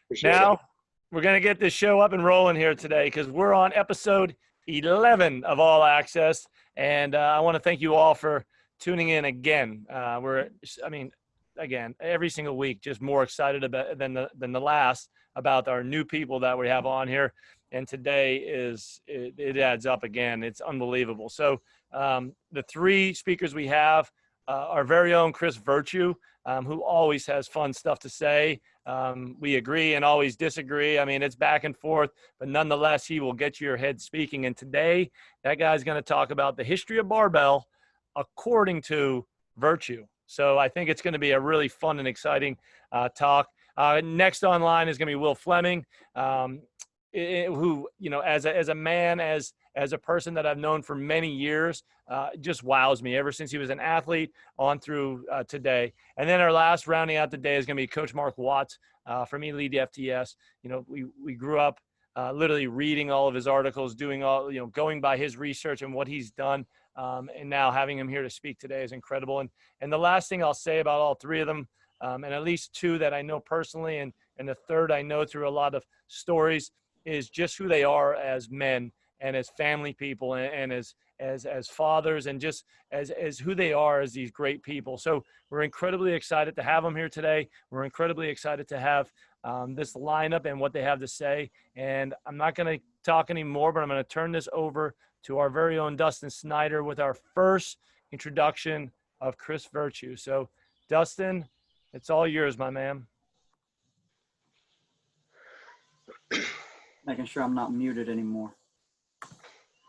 Appreciate it. Now we're going to get this show up and rolling here today because we're on episode 11 of All Access. And I want to thank you all for tuning in again. Again, every single week, just more excited about than the last about our new people that we have on here. And today it adds up again. It's unbelievable. So the three speakers we have, our very own Chris Virtue, who always has fun stuff to say. We agree and always disagree. I mean, it's back and forth, but nonetheless, he will get your head speaking. And today, that guy's going to talk about the history of barbell according to Virtue. So I think it's going to be a really fun and exciting talk. Next online is going to be Will Fleming, who, you know, as a man, as a person that I've known for many years, just wows me ever since he was an athlete on through today. And then our last rounding out the day is going to be Coach Mark Watts from Elite FTS. You know, we grew up literally reading all of his articles, doing all, you know, going by his research and what he's done. And now having him here to speak today is incredible. And the last thing I'll say about all three of them, and at least two that I know personally, and the third I know through a lot of stories, is just who they are as men and as family people and as fathers, and just as who they are as these great people. So we're incredibly excited to have them here today. We're incredibly excited to have this lineup and what they have to say. And I'm not going to talk anymore, but I'm going to turn this over to our very own Dustin Snyder with our first introduction of Chris Virtue. So Dustin, it's all yours, my man. Making sure I'm not muted anymore.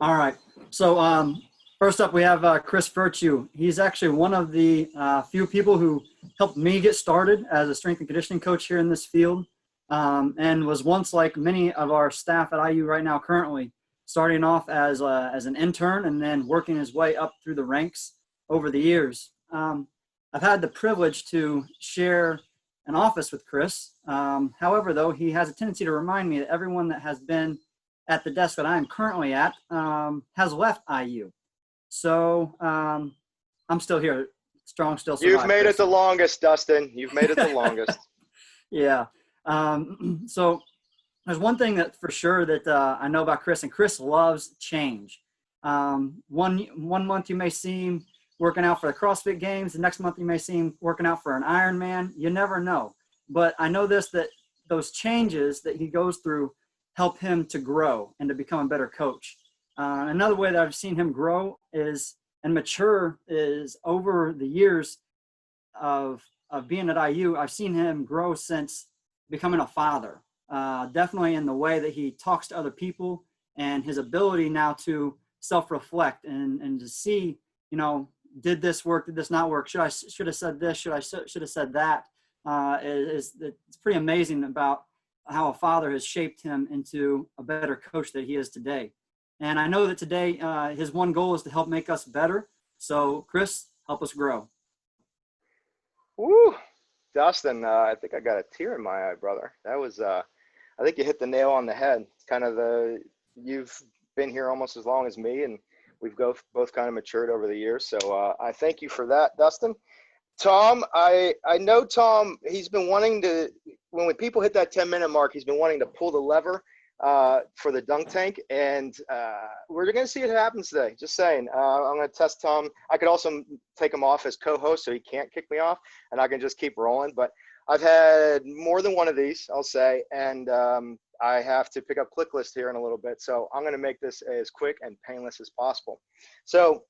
All right. So first up, we have Chris Virtue. He's actually one of the few people who helped me get started as a strength and conditioning coach here in this field, and was once, like many of our staff at IU right now currently, starting off as an intern and then working his way up through the ranks over the years. I've had the privilege to share an office with Chris. However, though, he has a tendency to remind me that everyone that has been at the desk that I am currently at has left IU. So I'm still here. Strong still survive. You've made Chris. it the longest, Dustin. You've made it the longest. Yeah. So there's one thing that for sure that I know about Chris, and Chris loves change. One month you may see him working out for the CrossFit Games. The next month you may see him working out for an Ironman. You never know. But I know this, that those changes that he goes through help him to grow and to become a better coach. Another way that I've seen him grow is and mature is over the years of being at IU. I've seen him grow since becoming a father. Definitely in the way that he talks to other people and his ability now to self-reflect and to see, you know, did this work? Did this not work? Should have said this? Should have said that? It's pretty amazing about how a father has shaped him into a better coach that he is today. And I know that today his one goal is to help make us better. So Chris, help us grow. Woo, Dustin, I think I got a tear in my eye, brother. That was, I think you hit the nail on the head. It's kind of you've been here almost as long as me, and we've both kind of matured over the years. So I thank you for that, Dustin. Tom, I know Tom, he's been wanting to, when people hit that 10-minute mark, he's been wanting to pull the lever for the dunk tank, and we're going to see what happens today. Just saying. I'm going to test Tom. I could also take him off as co-host so he can't kick me off, and I can just keep rolling. But I've had more than one of these, I'll say, and I have to pick up click list here in a little bit. So I'm going to make this as quick and painless as possible. So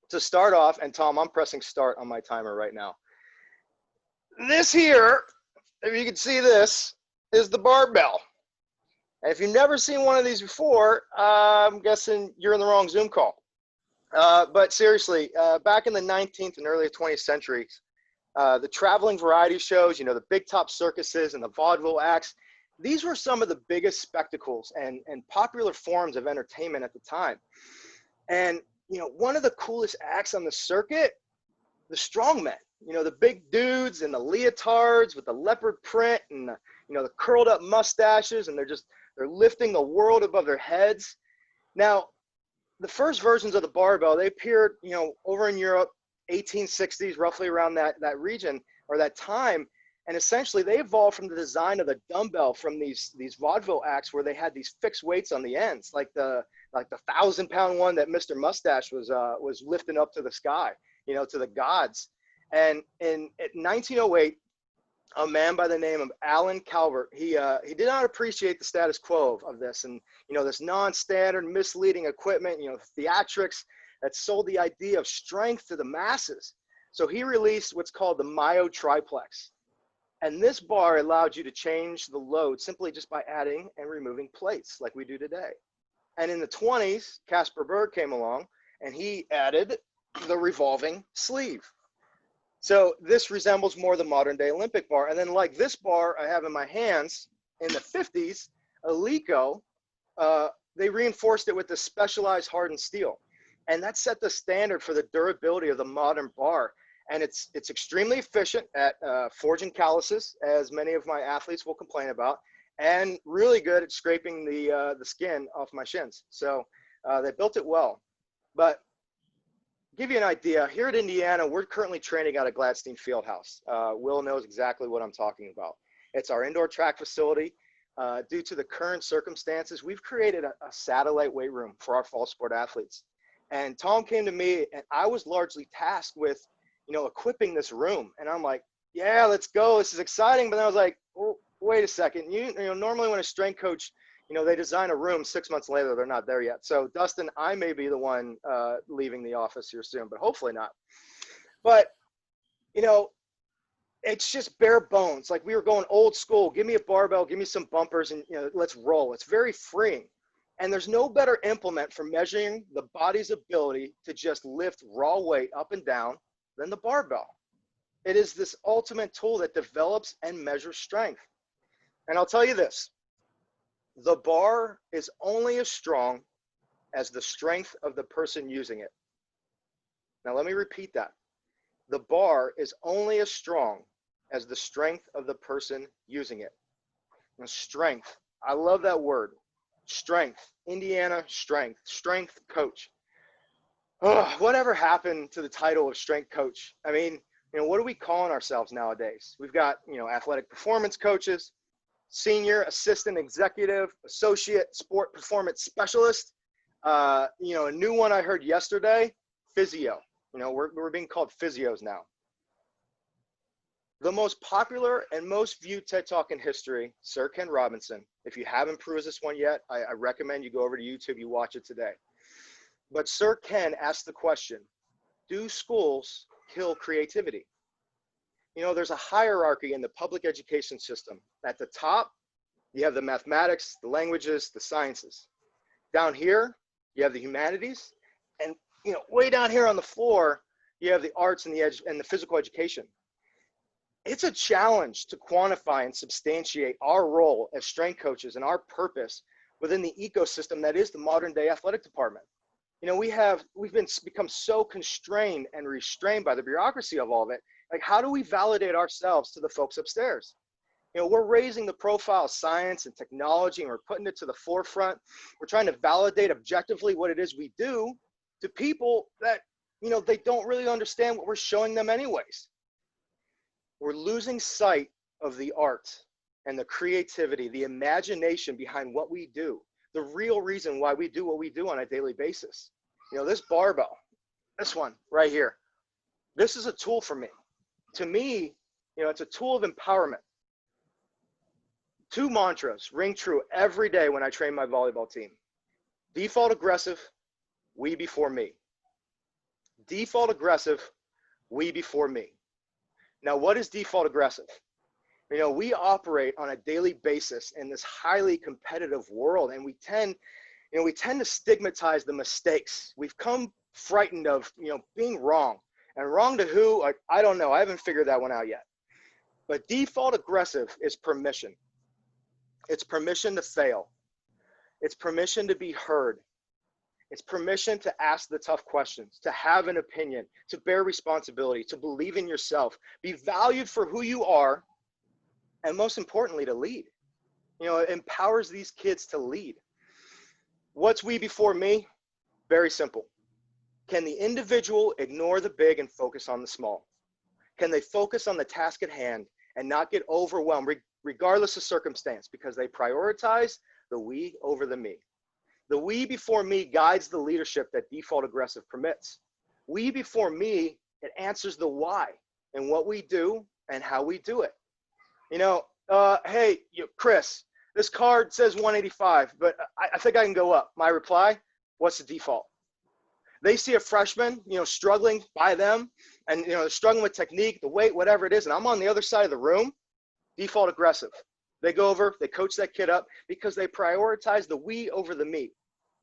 to start off, and Tom, I'm pressing start on my timer right now. This here, if you can see this, is the barbell. And if you've never seen one of these before, I'm guessing you're in the wrong Zoom call. But seriously, back in the 19th and early 20th centuries, the traveling variety shows, you know, the big top circuses and the vaudeville acts, these were some of the biggest spectacles and popular forms of entertainment at the time. And, you know, one of the coolest acts on the circuit, the strongmen, you know, the big dudes and the leotards with the leopard print and, you know, the curled up mustaches, and they're lifting the world above their heads. Now, the first versions of the barbell, they appeared, you know, over in Europe, 1860s, roughly around that region or that time. And essentially they evolved from the design of the dumbbell from these vaudeville acts where they had these fixed weights on the ends, like the 1,000-pound one that Mr. Mustache was lifting up to the sky, to the gods. And in 1908, a man by the name of Alan Calvert, he did not appreciate the status quo of this, and this non-standard, misleading equipment, theatrics that sold the idea of strength to the masses. So he released what's called the Myo Triplex, and this bar allowed you to change the load simply just by adding and removing plates, like we do today. And in the 20s, Casper Berg came along, and he added the revolving sleeve. So this resembles more the modern day Olympic bar. And then like this bar I have in my hands, in the 50s, Alico, they reinforced it with this specialized hardened steel. And that set the standard for the durability of the modern bar. And it's extremely efficient at forging calluses, as many of my athletes will complain about, and really good at scraping the skin off my shins. So they built it well. But give you an idea, here at Indiana, we're currently training out of Gladstein Fieldhouse. Will knows exactly what I'm talking about. It's our indoor track facility. Due to the current circumstances, we've created a satellite weight room for our fall sport athletes. And Tom came to me, and I was largely tasked with, equipping this room. And I'm like, yeah, let's go. This is exciting. But then I was like, oh, wait a second. Normally when a strength coach, they design a room, 6 months later, they're not there yet. So Dustin, I may be the one leaving the office here soon, but hopefully not. But, it's just bare bones. Like we were going old school. Give me a barbell, give me some bumpers, and let's roll. It's very freeing. And there's no better implement for measuring the body's ability to just lift raw weight up and down than the barbell. It is this ultimate tool that develops and measures strength. And I'll tell you this, the bar is only as strong as the strength of the person using it. Now, let me repeat that. The bar is only as strong as the strength of the person using it. Now, strength, I love that word. Strength, Indiana strength, strength coach. Oh, whatever happened to the title of strength coach? I mean, what are we calling ourselves nowadays? We've got, athletic performance coaches, senior, assistant, executive, associate, sport performance specialist. A new one I heard yesterday, physio. We're being called physios now. The most popular and most viewed TED Talk in history, Sir Ken Robinson. If you haven't perused this one yet, I recommend you go over to YouTube, you watch it today. But Sir Ken asked the question, do schools kill creativity? There's a hierarchy in the public education system. At the top, you have the mathematics, the languages, the sciences. Down here, you have the humanities. And, way down here on the floor, you have the arts and the physical education. It's a challenge to quantify and substantiate our role as strength coaches and our purpose within the ecosystem that is the modern day athletic department. We've become so constrained and restrained by the bureaucracy of all of it. Like, how do we validate ourselves to the folks upstairs? We're raising the profile of science and technology, and we're putting it to the forefront. We're trying to validate objectively what it is we do to people that, they don't really understand what we're showing them anyways. We're losing sight of the art and the creativity, the imagination behind what we do. The real reason why we do what we do on a daily basis. This barbell, this one right here, this is a tool for me. To me, it's a tool of empowerment. Two mantras ring true every day when I train my volleyball team. Default aggressive, we before me. Default aggressive, we before me. Now, what is default aggressive? We operate on a daily basis in this highly competitive world, and we tend to stigmatize the mistakes. We've come frightened of, being wrong. And wrong to who? I don't know. I haven't figured that one out yet. But default aggressive is permission. It's permission to fail. It's permission to be heard. It's permission to ask the tough questions, to have an opinion, to bear responsibility, to believe in yourself, be valued for who you are, and most importantly, to lead. It empowers these kids to lead. What's we before me? Very simple. Can the individual ignore the big and focus on the small? Can they focus on the task at hand and not get overwhelmed regardless of circumstance, because they prioritize the we over the me. The we before me guides the leadership that default aggressive permits. We before me, it answers the why and what we do and how we do it. Hey, Chris, this card says 185, but I think I can go up. My reply, what's the default? They see a freshman, struggling by them, and they're struggling with technique, the weight, whatever it is, and I'm on the other side of the room, default aggressive. They go over, they coach that kid up because they prioritize the we over the me.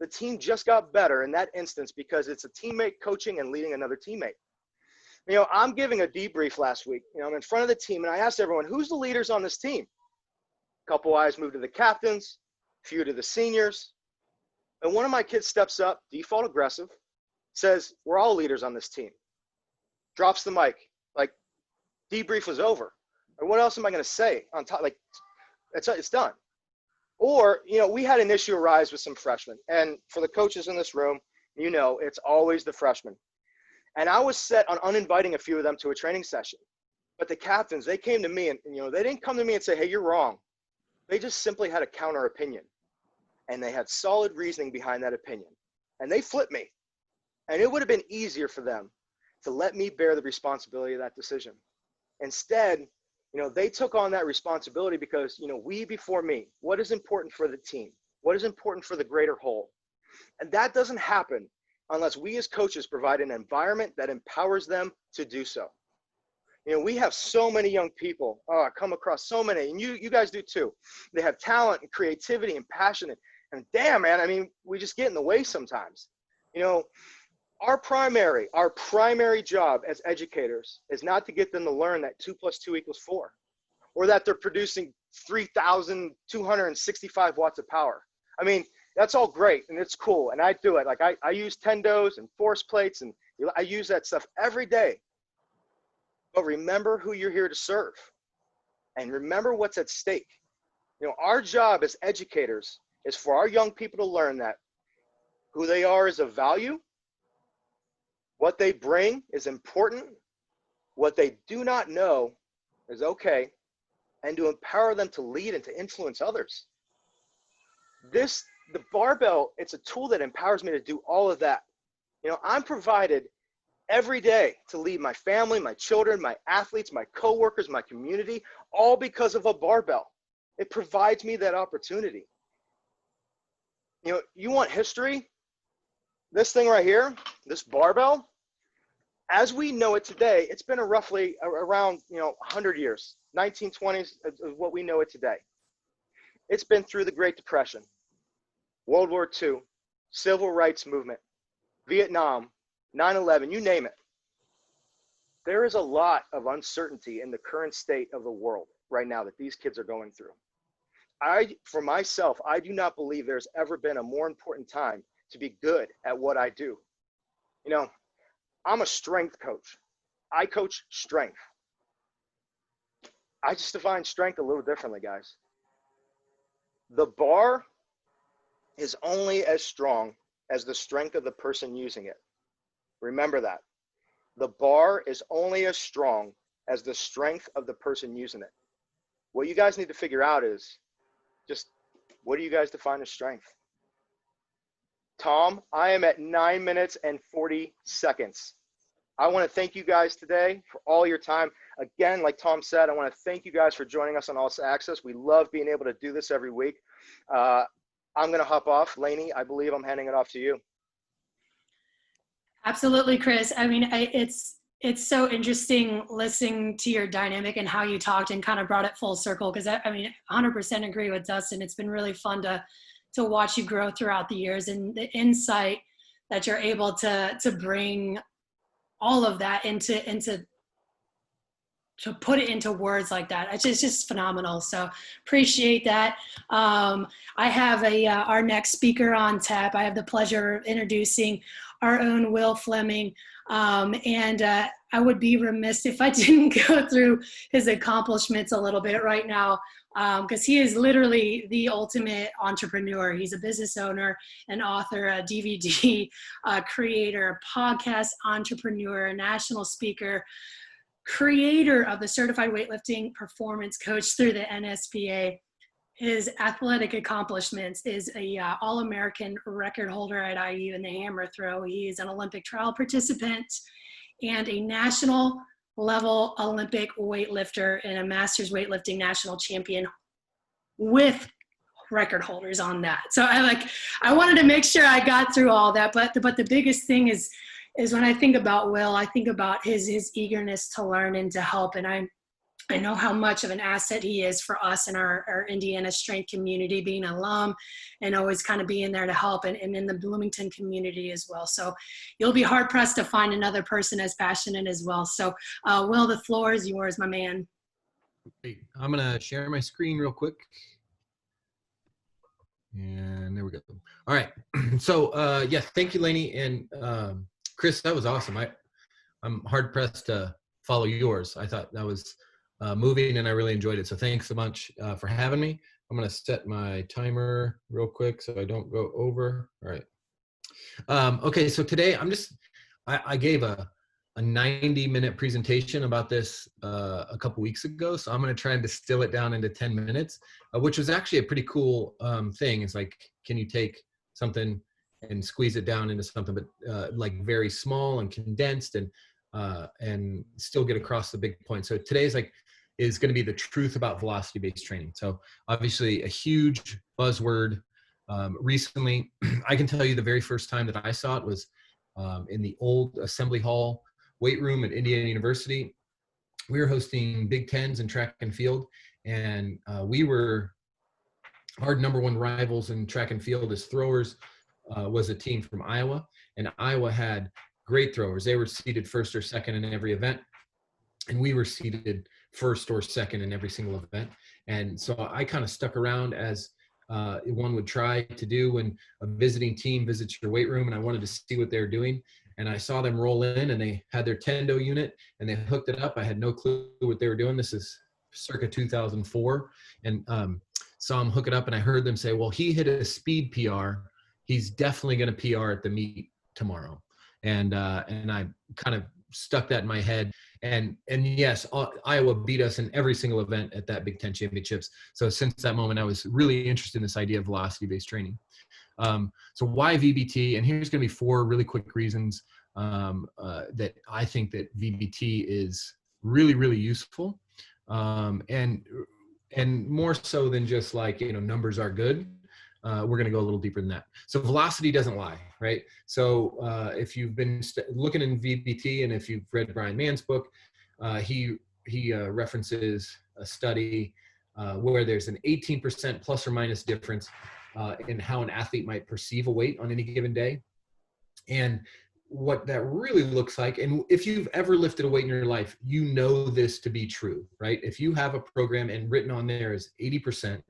The team just got better in that instance because it's a teammate coaching and leading another teammate. I'm giving a debrief last week. I'm in front of the team, and I asked everyone, who's the leaders on this team? A couple eyes moved to the captains, a few to the seniors. And one of my kids steps up, default aggressive, says, we're all leaders on this team. Drops the mic, like, debrief was over. Or what else am I going to say on top? Like, it's done. Or, we had an issue arise with some freshmen. And for the coaches in this room, it's always the freshmen. And I was set on uninviting a few of them to a training session. But the captains, they came to me and they didn't come to me and say, hey, you're wrong. They just simply had a counter opinion. And they had solid reasoning behind that opinion. And they flipped me. And it would have been easier for them to let me bear the responsibility of that decision. Instead, they took on that responsibility because, we before me, what is important for the team? What is important for the greater whole? And that doesn't happen unless we as coaches provide an environment that empowers them to do so. We have so many young people, I come across so many, and you guys do too. They have talent and creativity and passion, and damn, man, we just get in the way sometimes. Our primary job as educators is not to get them to learn that 2 + 2 = 4, or that they're producing 3,265 watts of power. That's all great and it's cool, and I do it. Like I use tendos and force plates, and I use that stuff every day. But remember who you're here to serve, and remember what's at stake. Our job as educators is for our young people to learn that who they are is of value, what they bring is important, what they do not know is okay, and to empower them to lead and to influence others. The barbell, it's a tool that empowers me to do all of that. I'm provided every day to lead my family, my children, my athletes, my coworkers, my community, all because of a barbell. It provides me that opportunity. You want history? This thing right here, this barbell, as we know it today, it's been roughly around 100 years. 1920s is what we know it today. It's been through the Great Depression, World War II, Civil Rights Movement, Vietnam, 9/11, you name it. There is a lot of uncertainty in the current state of the world right now that these kids are going through. For myself, I do not believe there's ever been a more important time to be good at what I do. I'm a strength coach. I coach strength. I just define strength a little differently, guys. The bar is only as strong as the strength of the person using it. Remember that. The bar is only as strong as the strength of the person using it. What you guys need to figure out is just, what do you guys define as strength? Tom, I am at 9 minutes and 40 seconds. I want to thank you guys today for all your time. Again, like Tom said, I want to thank you guys for joining us on All Access. We love being able to do this every week. I'm going to hop off. Lainey, I believe I'm handing it off to you. Absolutely, Chris. It's so interesting listening to your dynamic and how you talked and kind of brought it full circle, because 100% agree with Dustin. It's been really fun to watch you grow throughout the years, and the insight that you're able to bring all of that to put it into words like that. It's just phenomenal. So appreciate that. I have our next speaker on tap. I have the pleasure of introducing our own Will Fleming. And I would be remiss if I didn't go through his accomplishments a little bit right now, because he is literally the ultimate entrepreneur. He's a business owner, an author, a DVD creator, podcast entrepreneur, a national speaker, creator of the Certified Weightlifting Performance Coach through the NSPA. His athletic accomplishments is a All-American record holder at IU in the hammer throw. He is an Olympic trial participant and a national level Olympic weightlifter and a Masters weightlifting national champion with record holders on that. So I wanted to make sure I got through all that, but the biggest thing is when I think about Will, I think about his eagerness to learn and to help. And I know how much of an asset he is for us in our Indiana strength community, being an alum and always kind of being there to help, and in the Bloomington community as well. So you'll be hard pressed to find another person as passionate as well. So Will, the floor is yours, my man. Great. I'm going to share my screen real quick. And there we go. All right. So yes, thank you, Lainey. And Chris, that was awesome. I'm hard pressed to follow yours. I thought that was moving and I really enjoyed it. So thanks so much for having me. I'm going to set my timer real quick so I don't go over. All right. Okay. So today I gave a 90-minute presentation about this a couple weeks ago. So I'm going to try and distill it down into 10 minutes, which was actually a pretty cool thing. It's like, can you take something and squeeze it down into something, but like very small and condensed and still get across the big point. So today's is going to be the truth about velocity-based training. So obviously a huge buzzword recently. I can tell you the very first time that I saw it was in the old Assembly Hall weight room at Indiana University. We were hosting Big Tens in track and field, and we were our #1 rivals in track and field as throwers was a team from Iowa, and Iowa had great throwers. They were seated first or second in every event, and we were seated first or second in every single event. And so I kind of stuck around as one would try to do when a visiting team visits your weight room, and I wanted to see what they were doing. And I saw them roll in, and they had their Tendo unit, and they hooked it up. I had no clue what they were doing. This is circa 2004, and saw them hook it up, and I heard them say, well, he hit a speed PR. He's definitely going to PR at the meet tomorrow. And I kind of stuck that in my head. And yes, Iowa beat us in every single event at that Big Ten championships. So since that moment, I was really interested in this idea of velocity-based training. So why VBT? And here's going to be 4 really quick reasons that I think that VBT is really, really useful. And more so than just like, numbers are good. We're going to go a little deeper than that. So velocity doesn't lie, right? So if you've been looking in VBT, and if you've read Brian Mann's book, he references a study where there's an 18% plus or minus difference in how an athlete might perceive a weight on any given day. And what that really looks like, and if you've ever lifted a weight in your life, you know this to be true, right? If you have a program and written on there is 80%,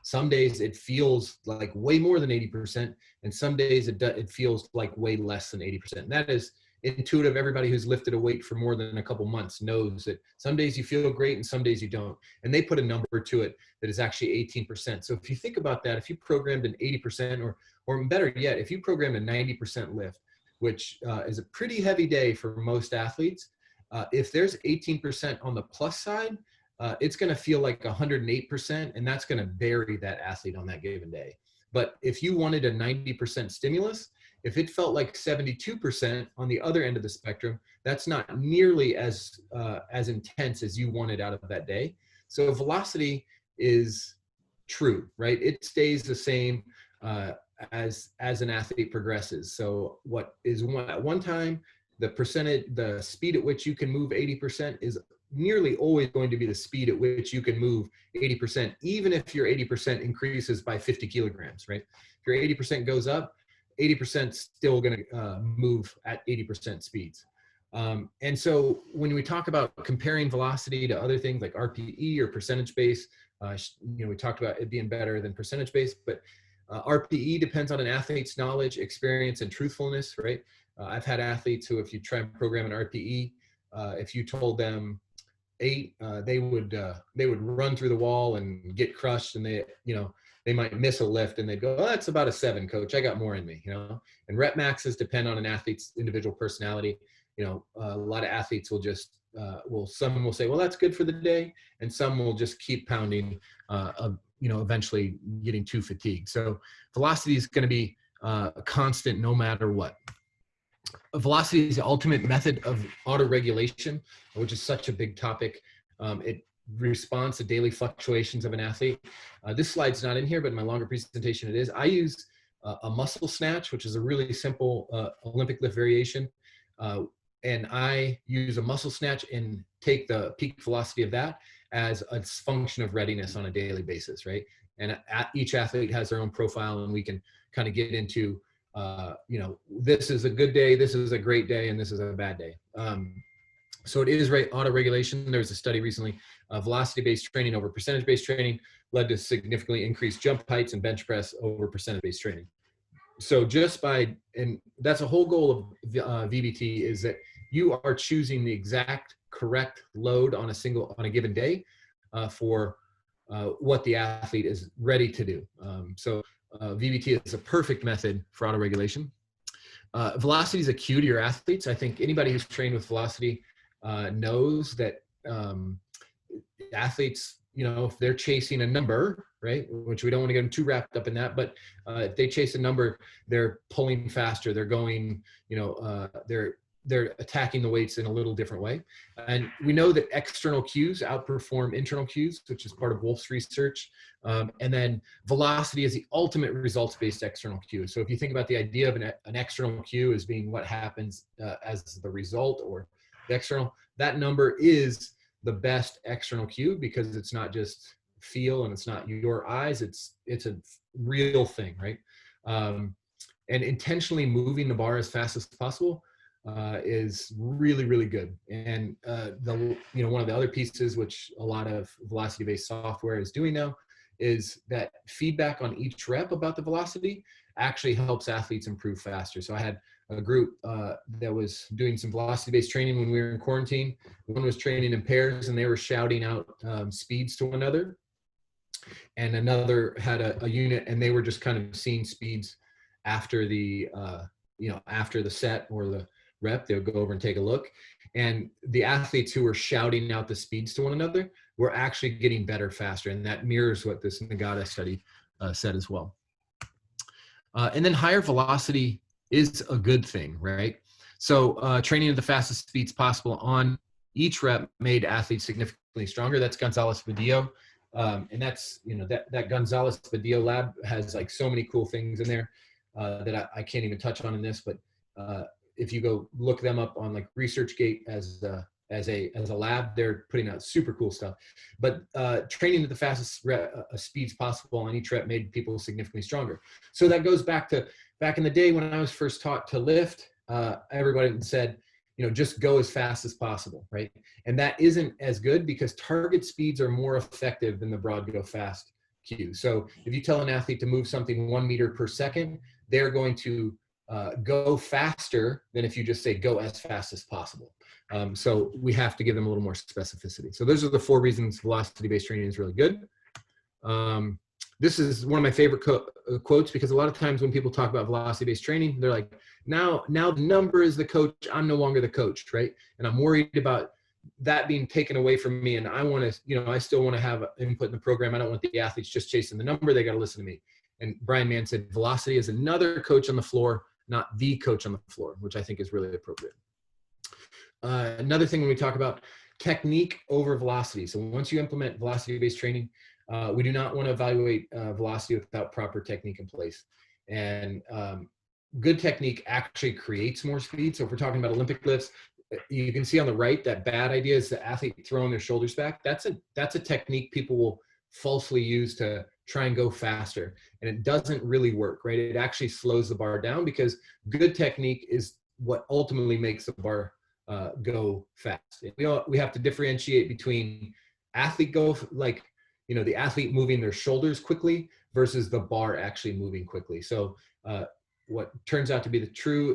some days it feels like way more than 80%, and some days it feels like way less than 80%. And that is intuitive. Everybody who's lifted a weight for more than a couple months knows that some days you feel great and some days you don't. And they put a number to it that is actually 18%. So if you think about that, if you programmed an 80%, or better yet, if you programmed a 90% lift, which is a pretty heavy day for most athletes, if there's 18% on the plus side, it's going to feel like 108%, and that's going to bury that athlete on that given day. But if you wanted a 90% stimulus, if it felt like 72% on the other end of the spectrum, that's not nearly as intense as you wanted out of that day. So velocity is true, right? It stays the same as an athlete progresses. So what is at one time, the speed at which you can move 80% is nearly always going to be the speed at which you can move 80%, even if your 80% increases by 50 kilograms, right? If your 80% goes up, 80% still going to move at 80% speeds. And so when we talk about comparing velocity to other things like RPE or percentage base, we talked about it being better than percentage base, but RPE depends on an athlete's knowledge, experience, and truthfulness, right? I've had athletes who, if you try and program an RPE, if you told them 8, they would run through the wall and get crushed, and they might miss a lift, and they'd go, oh, that's about a 7, coach. I got more in me, And rep maxes depend on an athlete's individual personality. A lot of athletes will just some will say, well, that's good for the day, and some will just keep pounding, eventually getting too fatigued. So velocity is going to be constant no matter what. Velocity is the ultimate method of auto-regulation, which is such a big topic. It responds to daily fluctuations of an athlete. This slide's not in here, but in my longer presentation it is. I use a muscle snatch, which is a really simple Olympic lift variation. And I use a muscle snatch and take the peak velocity of that as a function of readiness on a daily basis, right? And each athlete has their own profile, and we can kind of get into, this is a good day, this is a great day, and this is a bad day. So it is auto-regulation. There was a study recently, velocity-based training over percentage-based training led to significantly increased jump heights and bench press over percentage-based training. So and that's a whole goal of VBT, is that you are choosing the exact correct load on a given day for what the athlete is ready to do. So VBT is a perfect method for auto-regulation. Velocity is a cue to your athletes. I think anybody who's trained with velocity knows that athletes, if they're chasing a number, right, which we don't want to get them too wrapped up in that, but if they chase a number, they're pulling faster, they're going, they're attacking the weights in a little different way. And we know that external cues outperform internal cues, which is part of Wolf's research. And then velocity is the ultimate results-based external cue. So if you think about the idea of an external cue as being what happens as the result or the external, that number is the best external cue, because it's not just feel and it's not your eyes, it's a real thing, right? And intentionally moving the bar as fast as possible is really, really good. And one of the other pieces which a lot of velocity-based software is doing now is that feedback on each rep about the velocity actually helps athletes improve faster. So I had a group that was doing some velocity-based training when we were in quarantine. One was training in pairs, and they were shouting out speeds to one another. And another had a unit, and they were just kind of seeing speeds after the after the set or the rep. They would go over and take a look. And the athletes who were shouting out the speeds to one another were actually getting better faster. And that mirrors what this Nagata study said as well. And then higher velocity is a good thing, right? So training at the fastest speeds possible on each rep made athletes significantly stronger. That's Gonzalez-Badillo. And that's, that Gonzalez-Badillo lab has like so many cool things in there that I can't even touch on in this, but if you go look them up on like ResearchGate as a lab, they're putting out super cool stuff. But training at the fastest speeds possible on each rep made people significantly stronger. So that goes back in the day when I was first taught to lift, everybody said, just go as fast as possible, right? And that isn't as good, because target speeds are more effective than the broad go fast cue. So if you tell an athlete to move something 1 meter per second, they're going to go faster than if you just say go as fast as possible. So we have to give them a little more specificity. So those are the 4 reasons velocity-based training is really good. This is one of my favorite quotes, because a lot of times when people talk about velocity-based training, they're like, now the number is the coach, I'm no longer the coach, right? And I'm worried about that being taken away from me. And I want to, I still want to have input in the program. I don't want the athletes just chasing the number. They got to listen to me. And Brian Mann said, velocity is another coach on the floor, not the coach on the floor, which I think is really appropriate. Another thing when we talk about technique over velocity. So once you implement velocity-based training, we do not want to evaluate velocity without proper technique in place. And good technique actually creates more speed. So if we're talking about Olympic lifts, you can see on the right that bad idea is the athlete throwing their shoulders back. That's a technique people will falsely use to try and go faster. And it doesn't really work, right? It actually slows the bar down, because good technique is what ultimately makes the bar go fast. We have to differentiate between athlete the athlete moving their shoulders quickly versus the bar actually moving quickly. So what turns out to be the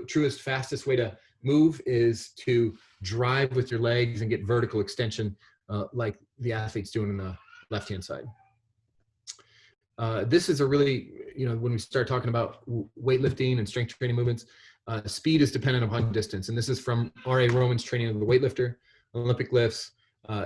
truest, fastest way to move is to drive with your legs and get vertical extension like the athlete's doing on the left-hand side. This is a really, when we start talking about weightlifting and strength training movements, speed is dependent upon distance. And this is from R.A. Roman's Training of the Weightlifter. Olympic lifts,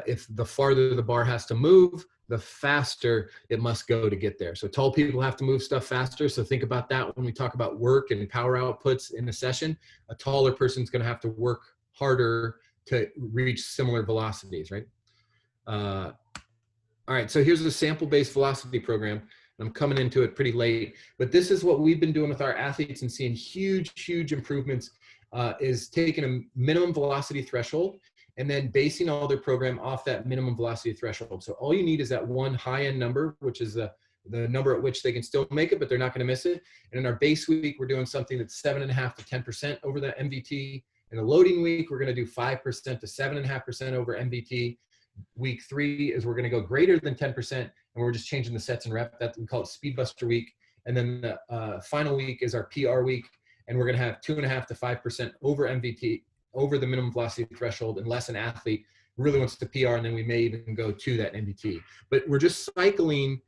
if the farther the bar has to move, the faster it must go to get there. So tall people have to move stuff faster. So think about that when we talk about work and power outputs in a session. A taller person's going to have to work harder to reach similar velocities, right? All right, so here's the sample-based velocity program. I'm coming into it pretty late, but this is what we've been doing with our athletes and seeing huge improvements, is taking a minimum velocity threshold and then basing all their program off that minimum velocity threshold. So all you need is that one high-end number, which is the number at which they can still make it, but they're not going to miss it. And in our base week, we're doing something that's 7.5 to 10% over the MVT. In the loading week, we're going to do 5% to 7.5% over MVT. Week 3 is we're going to go greater than 10%, and we're just changing the sets and rep. That we call it Speed Buster week. And then the final week is our PR week, and we're going to have 2.5 to 5% over MVT, over the minimum velocity threshold, unless an athlete really wants to PR, and then we may even go to that MVT. But we're just cycling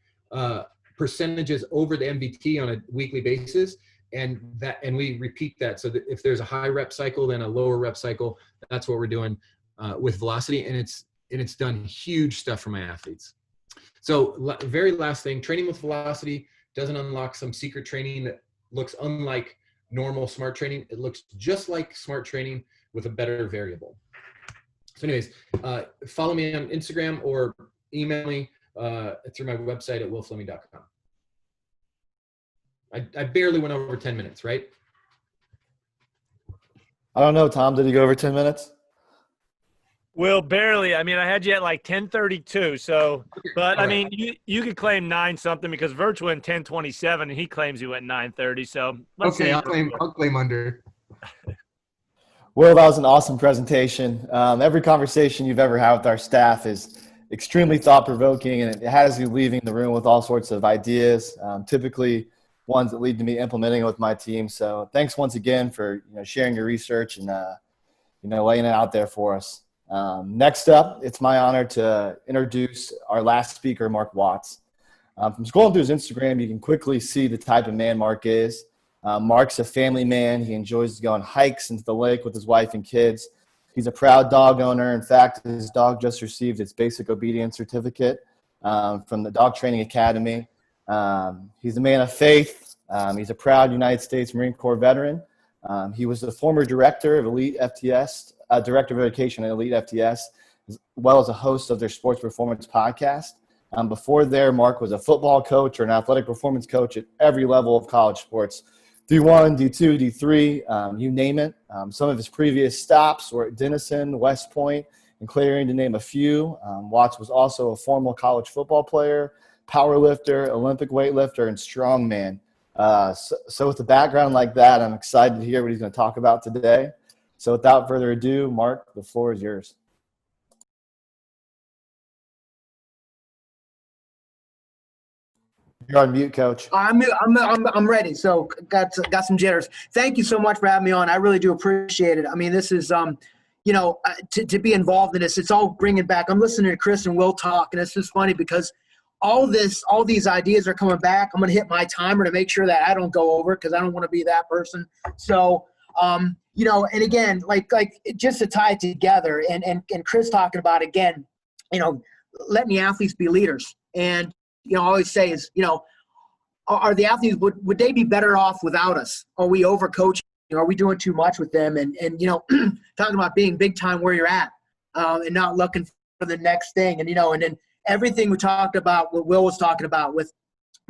percentages over the MVT on a weekly basis, and we repeat that. So that if there's a high rep cycle, then a lower rep cycle. That's what we're doing with velocity, and it's done huge stuff for my athletes. So very last thing, training with velocity doesn't unlock some secret training that looks unlike normal smart training. It looks just like smart training with a better variable. So anyways, follow me on Instagram or email me through my website at willfleming.com. I barely went over 10 minutes, right? I don't know, Tom, did he go over 10 minutes? Will, barely. I mean, I had you at like 10:32. So, but All I right. mean, you could claim 9 something because Virch went 10:27 and he claims he went 9:30. So let's Okay, see. I'll claim under. Will, that was an awesome presentation. Every conversation you've ever had with our staff is extremely thought-provoking, and it has you leaving the room with all sorts of ideas, typically ones that lead to me implementing it with my team. So thanks once again for sharing your research and laying it out there for us. Next up, it's my honor to introduce our last speaker, Mark Watts. From scrolling through his Instagram, you can quickly see the type of man Mark is. Mark's a family man. He enjoys to go on hikes into the lake with his wife and kids. He's a proud dog owner. In fact, his dog just received its basic obedience certificate from the Dog Training Academy. He's a man of faith. He's a proud United States Marine Corps veteran. He was the former director of Elite FTS, director of education at Elite FTS, as well as a host of their sports performance podcast. Before there, Mark was a football coach or an athletic performance coach at every level of college sports. D1, D2, D3, you name it. Some of his previous stops were at Denison, West Point, and Clarion, to name a few. Watts was also a former college football player, power lifter, Olympic weightlifter, and strongman. So with a background like that, I'm excited to hear what he's going to talk about today. So without further ado, Mark, the floor is yours. You're on mute, Coach. I'm ready. So got some jitters. Thank you so much for having me on. I really do appreciate it. I mean, this is to be involved in this. It's all bringing back. I'm listening to Chris and Will talk, and it's just funny because all these ideas are coming back. I'm going to hit my timer to make sure that I don't go over because I don't want to be that person. So and again, like just to tie it together, and Chris talking about again, letting the athletes be leaders. And I always say is, are the athletes, would they be better off without us? Are we overcoaching? Are we doing too much with them? And talking about being big time where you're at, and not looking for the next thing. And, and then everything we talked about, what Will was talking about with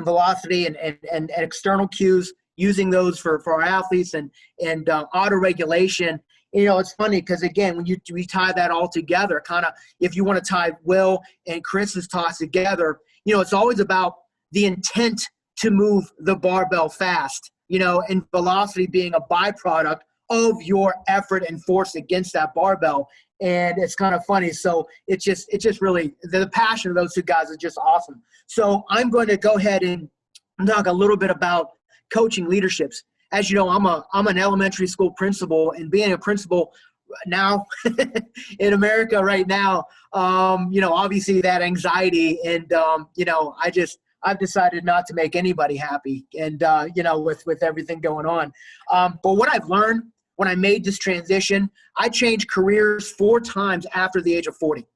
velocity and external cues, using those for our athletes and auto regulation. It's funny because, again, when we tie that all together, kind of if you want to tie Will and Chris's toss together, it's always about the intent to move the barbell fast, and velocity being a byproduct of your effort and force against that barbell. And it's kind of funny. So it's just really the passion of those two guys is just awesome. So I'm going to go ahead and talk a little bit about coaching leaderships. As you know, I'm an elementary school principal, and being a principal now in America right now, obviously that anxiety and, I've decided not to make anybody happy and, with everything going on. But what I've learned when I made this transition. I changed careers 4 times after the age of 40.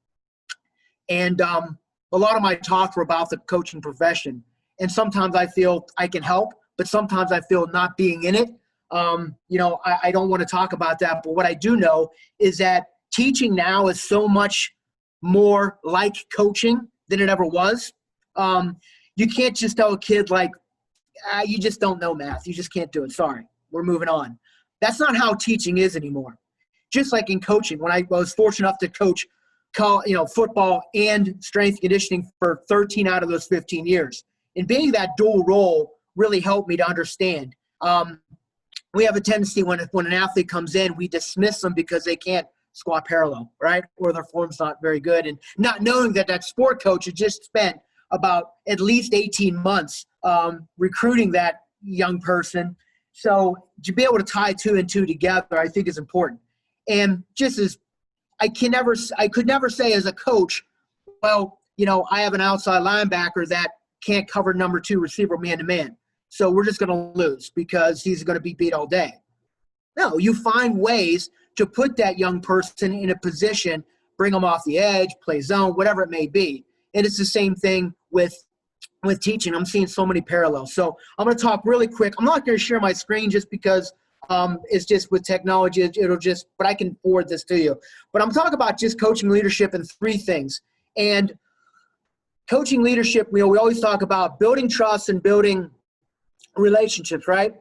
And a lot of my talks were about the coaching profession. And sometimes I feel I can help, but sometimes I feel not being in it. I don't want to talk about that. But what I do know is that teaching now is so much more like coaching than it ever was. You can't just tell a kid like, you just don't know math. You just can't do it. Sorry, we're moving on. That's not how teaching is anymore. Just like in coaching, when I was fortunate enough to coach football and strength conditioning for 13 out of those 15 years. And being that dual role really helped me to understand. We have a tendency when an athlete comes in, we dismiss them because they can't squat parallel, right? Or their form's not very good. And not knowing that sport coach had just spent about at least 18 months recruiting that young person. So to be able to tie 2 and 2 together, I think is important. And just as I could never say as a coach, well, I have an outside linebacker that can't cover number 2 receiver man-to-man. So we're just going to lose because he's going to be beat all day. No, you find ways to put that young person in a position, bring them off the edge, play zone, whatever it may be. And it's the same thing with teaching. I'm seeing so many parallels. So I'm going to talk really quick. I'm not going to share my screen just because it's just with technology. But I can forward this to you. But I'm talking about just coaching leadership in 3 things. And coaching leadership, we always talk about building trust and building relationships, right?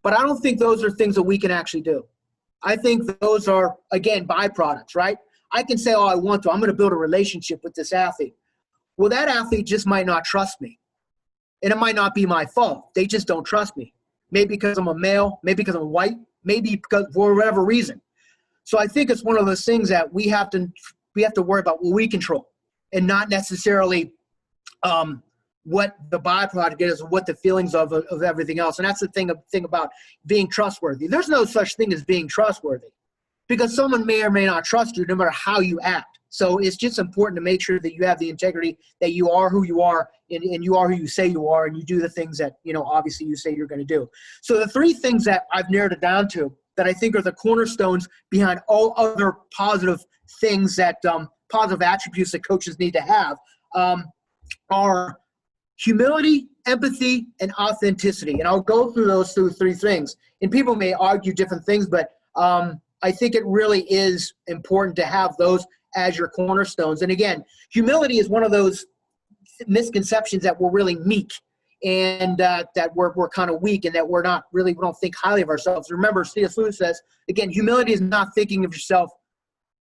But I don't think those are things that we can actually do. I think those are, again, byproducts, right? I can say, I want to. I'm going to build a relationship with this athlete. Well, that athlete just might not trust me. And it might not be my fault. They just don't trust me. Maybe because I'm a male, maybe because I'm white, maybe because for whatever reason. So I think it's one of those things that we have to worry about what we control and not necessarily what the byproduct is, what the feelings of everything else. And that's the thing about being trustworthy. There's no such thing as being trustworthy because someone may or may not trust you no matter how you act. So it's just important to make sure that you have the integrity, that you are who you are, and you are who you say you are, and you do the things that, obviously you say you're going to do. So the 3 things that I've narrowed it down to that I think are the cornerstones behind all other positive things that positive attributes that coaches need to have are humility, empathy, and authenticity. And I'll go through those 3 things. And people may argue different things, but I think it really is important to have those as your cornerstones. And again, humility is one of those misconceptions that we're really meek and that we're kind of weak and that we don't think highly of ourselves. Remember, C.S. Lewis says, again, humility is not thinking of yourself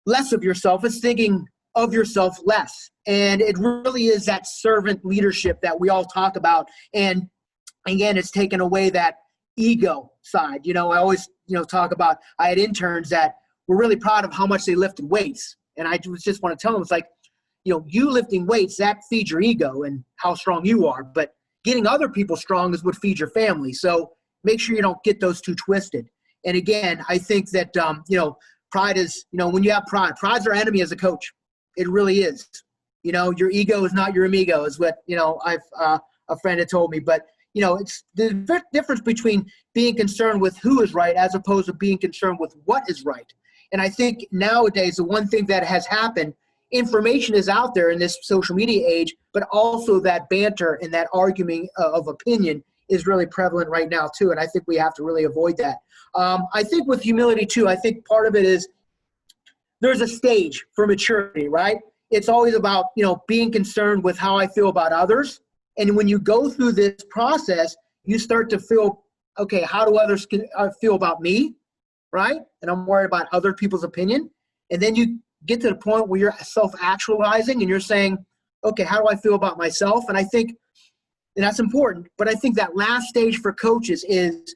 less of yourself, it's thinking of yourself less. And it really is that servant leadership that we all talk about. And again, it's taken away that ego side. I always, talk about, I had interns that were really proud of how much they lifted weights. And I just want to tell them, it's like, you lifting weights, that feeds your ego and how strong you are. But getting other people strong is what feeds your family. So make sure you don't get those 2 twisted. And again, I think that, pride is, when you have pride's our enemy as a coach. It really is. Your ego is not your amigo is what, I've a friend had told me. But, it's the difference between being concerned with who is right as opposed to being concerned with what is right. And I think nowadays, the one thing that has happened, information is out there in this social media age, but also that banter and that arguing of opinion is really prevalent right now too. And I think we have to really avoid that. I think with humility too, I think part of it is there's a stage for maturity, right? It's always about, being concerned with how I feel about others. And when you go through this process, you start to feel, okay, how do others feel about me? Right? And I'm worried about other people's opinion. And then you get to the point where you're self-actualizing and you're saying, okay, how do I feel about myself? And I think, and that's important, but I think that last stage for coaches is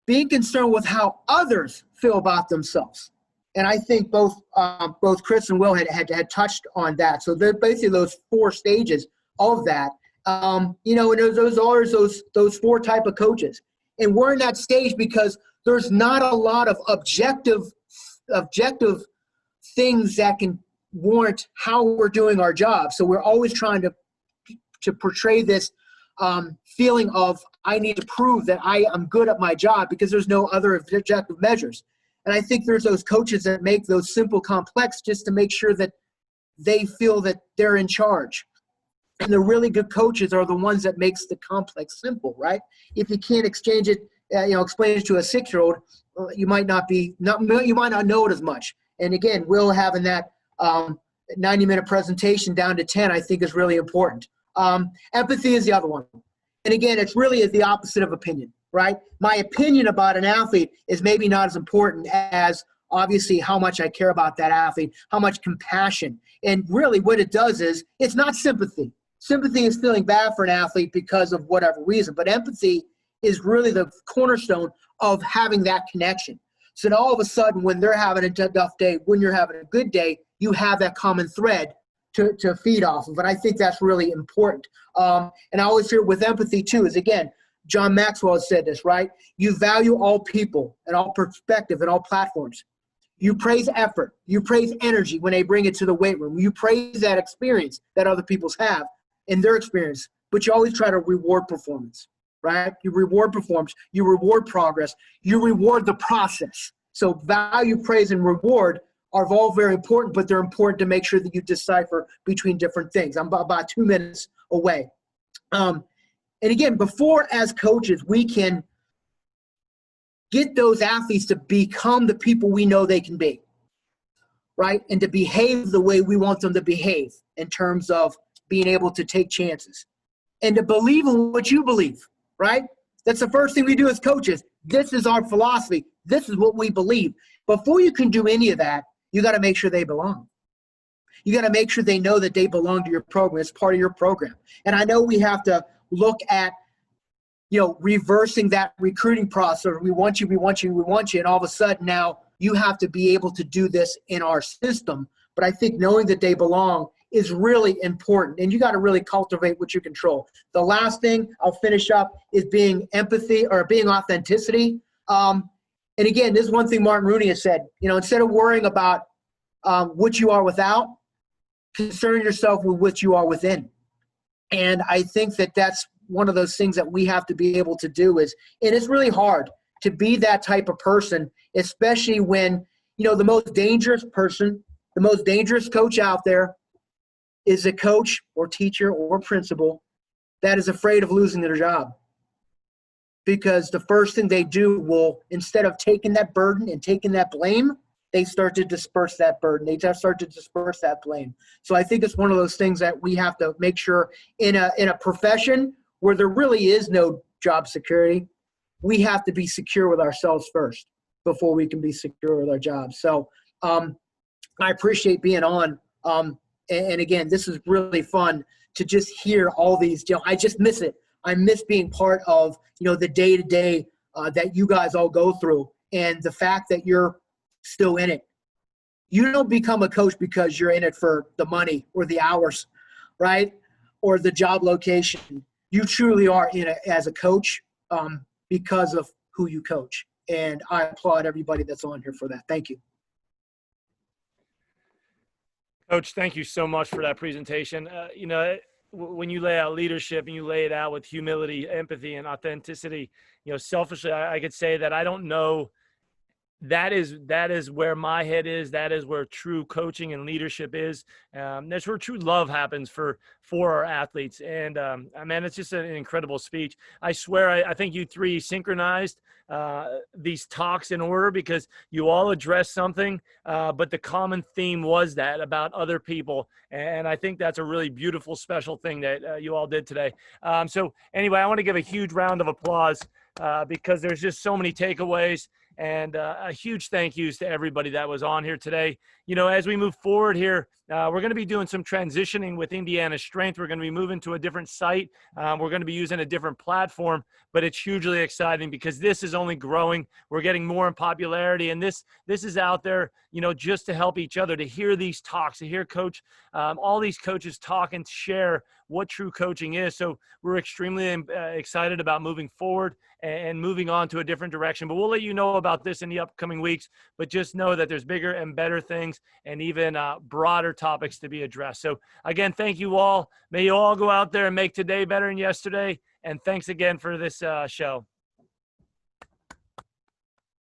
being concerned with how others feel about themselves. And I think both Chris and Will had touched on that. So they're basically those 4 stages of that. And those are those 4 type of coaches. And we're in that stage because there's not a lot of objective things that can warrant how we're doing our job. So we're always trying to portray this feeling of I need to prove that I am good at my job because there's no other objective measures. And I think there's those coaches that make those simple complex just to make sure that they feel that they're in charge. And the really good coaches are the ones that makes the complex simple, right? If you can't explain it to a 6-year-old, you might not know it as much. And again, Will having that 90-minute presentation down to 10, I think is really important. Empathy is the other one. And again, it's really the opposite of opinion, right? My opinion about an athlete is maybe not as important as obviously how much I care about that athlete, how much compassion. And really what it does is it's not sympathy. Sympathy is feeling bad for an athlete because of whatever reason, but empathy is really the cornerstone of having that connection. So now all of a sudden when they're having a tough day, when you're having a good day, you have that common thread to feed off of. And I think that's really important. And I always hear with empathy too is, again, John Maxwell has said this, right? You value all people and all perspective and all platforms. You praise effort. You praise energy when they bring it to the weight room. You praise that experience that other people have in their experience, but you always try to reward performance, right? You reward performance. You reward progress. You reward the process. So value, praise, and reward are all very important, but they're important to make sure that you decipher between different things. I'm about 2 minutes away. And again, before as coaches, we can get those athletes to become the people we know they can be, right? And to behave the way we want them to behave in terms of being able to take chances and to believe in what you believe, right? That's the first thing we do as coaches. This is our philosophy. This is what we believe. Before you can do any of that, you got to make sure they belong. You got to make sure they know that they belong to your program. It's part of your program. And I know we have to look at, reversing that recruiting process. We want you, we want you, we want you. And all of a sudden now you have to be able to do this in our system. But I think knowing that they belong is really important. And you got to really cultivate what you control. The last thing I'll finish up is being empathy or being authenticity. And again, this is one thing Martin Rooney has said, instead of worrying about what you are without, concern yourself with what you are within. And I think that that's one of those things that we have to be able to do and it's really hard to be that type of person, especially when, the most dangerous person, the most dangerous coach out there is a coach or teacher or principal that is afraid of losing their job. Because the first thing they do will, instead of taking that burden and taking that blame, they start to disperse that burden. They just start to disperse that blame. So I think it's one of those things that we have to make sure in a profession where there really is no job security, we have to be secure with ourselves first before we can be secure with our jobs. So I appreciate being on. And again, this is really fun to just hear all these. I just miss it. I miss being part of, the day-to-day that you guys all go through and the fact that you're still in it. You don't become a coach because you're in it for the money or the hours, right? Or the job location. You truly are in it as a coach because of who you coach. And I applaud everybody that's on here for that. Thank you. Coach, thank you so much for that presentation. When you lay out leadership and you lay it out with humility, empathy, and authenticity, selfishly, I could say that I don't know. That is where my head is. That is where true coaching and leadership is. That's where true love happens for our athletes. And man, it's just an incredible speech. I swear, I think you three synchronized these talks in order because you all addressed something, but the common theme was that about other people. And I think that's a really beautiful, special thing that you all did today. So anyway, I want to give a huge round of applause because there's just so many takeaways. And a huge thank yous to everybody that was on here today. As we move forward here, we're going to be doing some transitioning with Indiana Strength. We're going to be moving to a different site. We're going to be using a different platform, but it's hugely exciting because this is only growing. We're getting more in popularity, and this is out there, just to help each other, to hear these talks, to hear all these coaches talk and share what true coaching is. So we're extremely excited about moving forward and moving on to a different direction. But we'll let you know about this in the upcoming weeks. But just know that there's bigger and better things and even broader topics to be addressed. So again, thank you all. May you all go out there and make today better than yesterday And thanks again for this show.